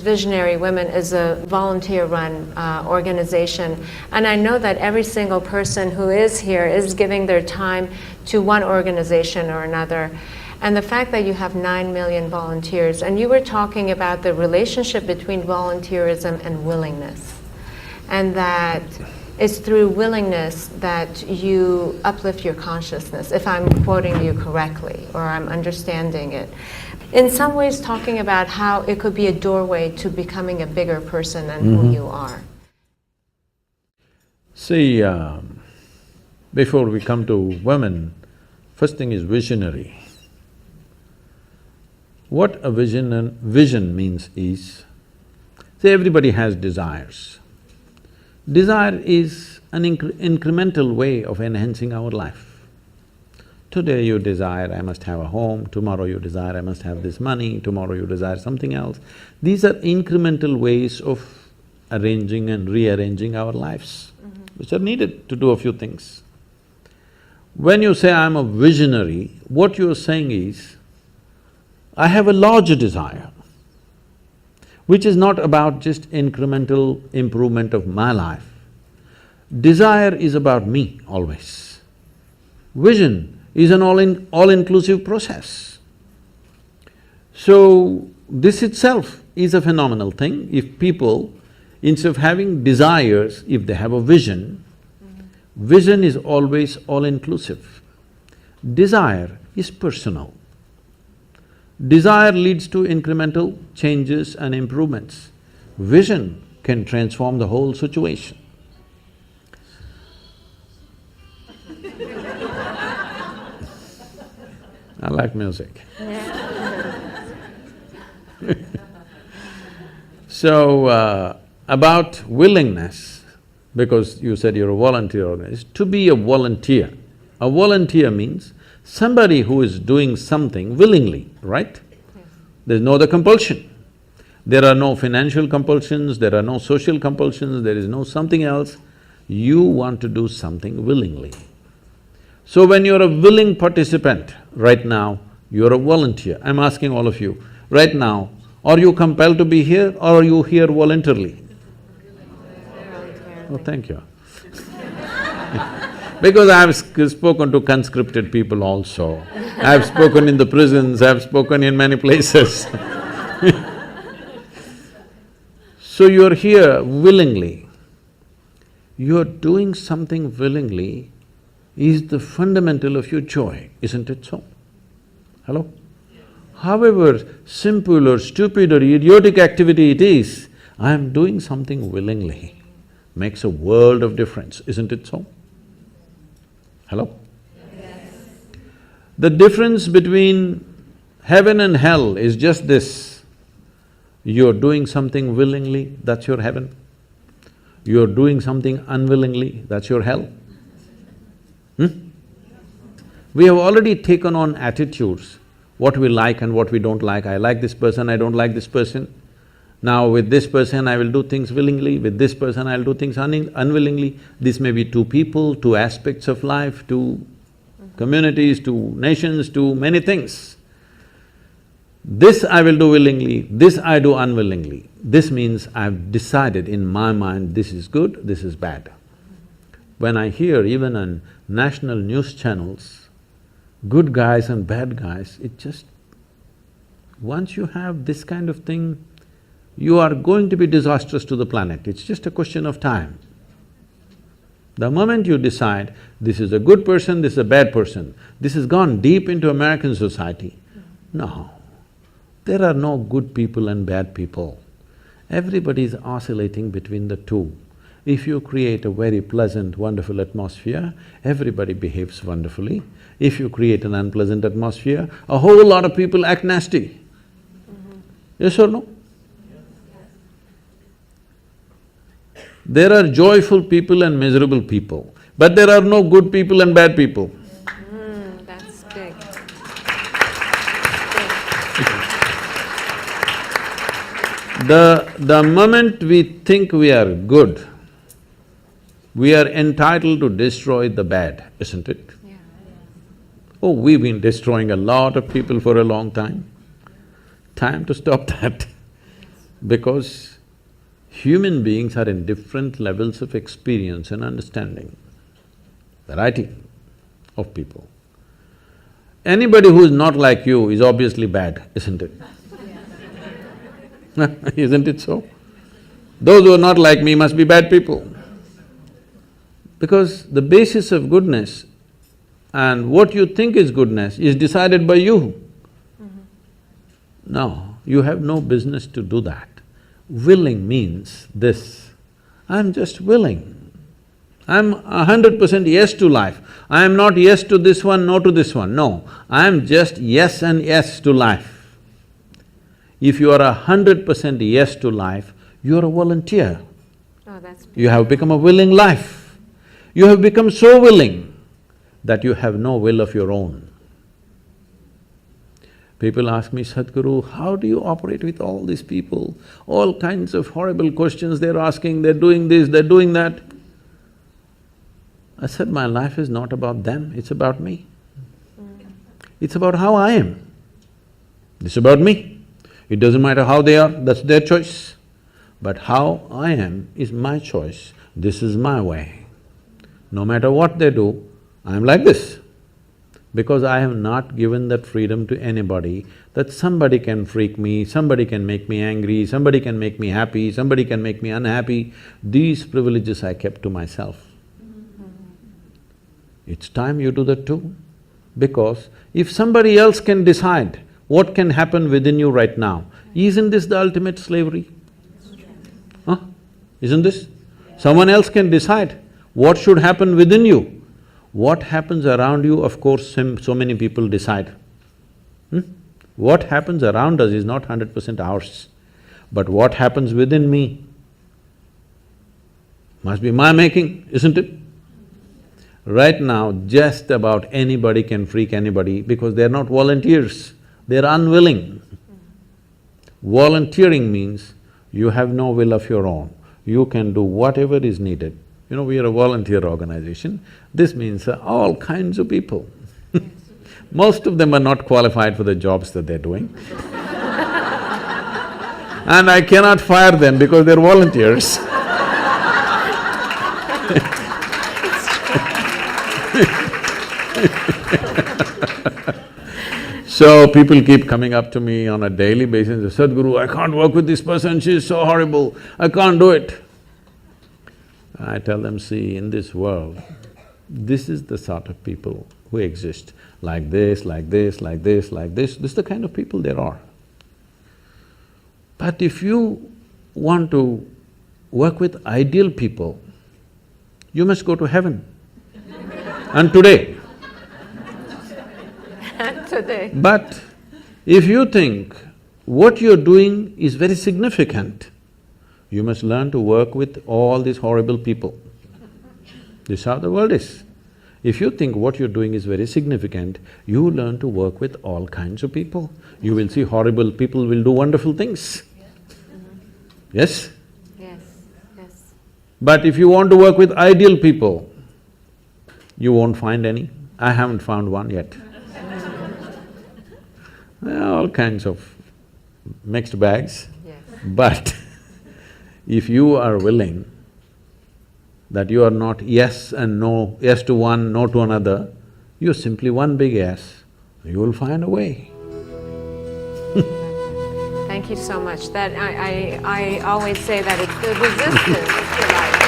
Visionary Women is a volunteer-run organization, and I know that every single person who is here is giving their time to one organization or another. And the fact that you have 9 million volunteers, and you were talking about the relationship between volunteerism and willingness, and that it's through willingness that you uplift your consciousness, if I'm quoting you correctly, or I'm understanding it. In some ways talking about how it could be a doorway to becoming a bigger person than who you are. See, before we come to women, first thing is visionary. What a vision means is, say everybody has desires. Desire is an incremental way of enhancing our life. Today you desire, I must have a home, tomorrow you desire, I must have this money, tomorrow you desire something else. These are incremental ways of arranging and rearranging our lives, which are needed to do a few things. When you say, I'm a visionary, what you're saying is, I have a larger desire, which is not about just incremental improvement of my life. Desire is about me always. Vision is an all-inclusive process. So, this itself is a phenomenal thing. If people, instead of having desires, if they have a vision, vision is always all-inclusive. Desire is personal. Desire leads to incremental changes and improvements. Vision can transform the whole situation. I like music. So, about willingness, because you said you're a volunteer organization, to be a volunteer means somebody who is doing something willingly, right? Yes. There's no other compulsion. There are no financial compulsions, there are no social compulsions, there is no something else. You want to do something willingly. So when you're a willing participant, right now, you're a volunteer. I'm asking all of you, right now, are you compelled to be here or are you here voluntarily? Oh, thank you. Because I've spoken to conscripted people also. I've spoken in the prisons, I've spoken in many places. So you're here willingly. You're doing something willingly is the fundamental of your joy, isn't it so? Hello? However simple or stupid or idiotic activity it is, I am doing something willingly, makes a world of difference, isn't it so? Hello? Yes. The difference between heaven and hell is just this, you're doing something willingly, that's your heaven. You're doing something unwillingly, that's your hell. We have already taken on attitudes, what we like and what we don't like. I like this person, I don't like this person. Now with this person I will do things willingly, with this person I'll do things unwillingly. This may be two people, two aspects of life, two communities, two nations, two many things. This I will do willingly, this I do unwillingly. This means I've decided in my mind this is good, this is bad. When I hear even on national news channels, good guys and bad guys, it just… once you have this kind of thing, you are going to be disastrous to the planet, it's just a question of time. The moment you decide, this is a good person, this is a bad person, this has gone deep into American society. No, there are no good people and bad people. Everybody is oscillating between the two. If you create a very pleasant, wonderful atmosphere, everybody behaves wonderfully. If you create an unpleasant atmosphere, a whole lot of people act nasty. Yes or no? There are joyful people and miserable people, but there are no good people and bad people. That's big. The moment we think we are good, we are entitled to destroy the bad, isn't it? Yeah. Oh, we've been destroying a lot of people for a long time. Time to stop that. Because human beings are in different levels of experience and understanding, variety of people. Anybody who is not like you is obviously bad, isn't it? Isn't it so? Those who are not like me must be bad people. Because the basis of goodness and what you think is goodness is decided by you. No, you have no business to do that. Willing means this, I'm just willing. I'm 100% yes to life. I am not yes to this one, no to this one, no. I am just yes and yes to life. If you are 100% yes to life, you are a volunteer. Oh, that's beautiful. You have become a willing life. You have become so willing that you have no will of your own. People ask me, Sadhguru, how do you operate with all these people? All kinds of horrible questions they're asking, they're doing this, they're doing that. I said, my life is not about them, it's about me. It's about how I am. It's about me. It doesn't matter how they are, that's their choice. But how I am is my choice, this is my way. No matter what they do, I'm like this. Because I have not given that freedom to anybody, that somebody can freak me, somebody can make me angry, somebody can make me happy, somebody can make me unhappy. These privileges I kept to myself. It's time you do that too. Because if somebody else can decide what can happen within you right now, isn't this the ultimate slavery? Huh? Isn't this? Someone else can decide what should happen within you. What happens around you, of course, so many people decide. What happens around us is not 100% ours. But what happens within me must be my making, isn't it? Right now, just about anybody can freak anybody because they're not volunteers, they're unwilling. Volunteering means you have no will of your own, you can do whatever is needed. You know, we are a volunteer organization, this means all kinds of people. Most of them are not qualified for the jobs that they're doing. And I cannot fire them because they're volunteers. So people keep coming up to me on a daily basis, Sadhguru, I can't work with this person, she's so horrible, I can't do it. I tell them, see, in this world, this is the sort of people who exist, like this, like this, like this, like this is the kind of people there are. But if you want to work with ideal people, you must go to heaven. And today. Today. But if you think what you're doing is very significant, you must learn to work with all these horrible people. This is how the world is. If you think what you're doing is very significant, you learn to work with all kinds of people. You will see horrible people will do wonderful things. Yes? Yes, yes. But if you want to work with ideal people, you won't find any. I haven't found one yet. There are all kinds of mixed bags. Yes. But if you are willing that you are not yes and no, yes to one, no to another, you're simply one big yes, you will find a way. Thank you so much. That I always say that it's the resistance, if you like.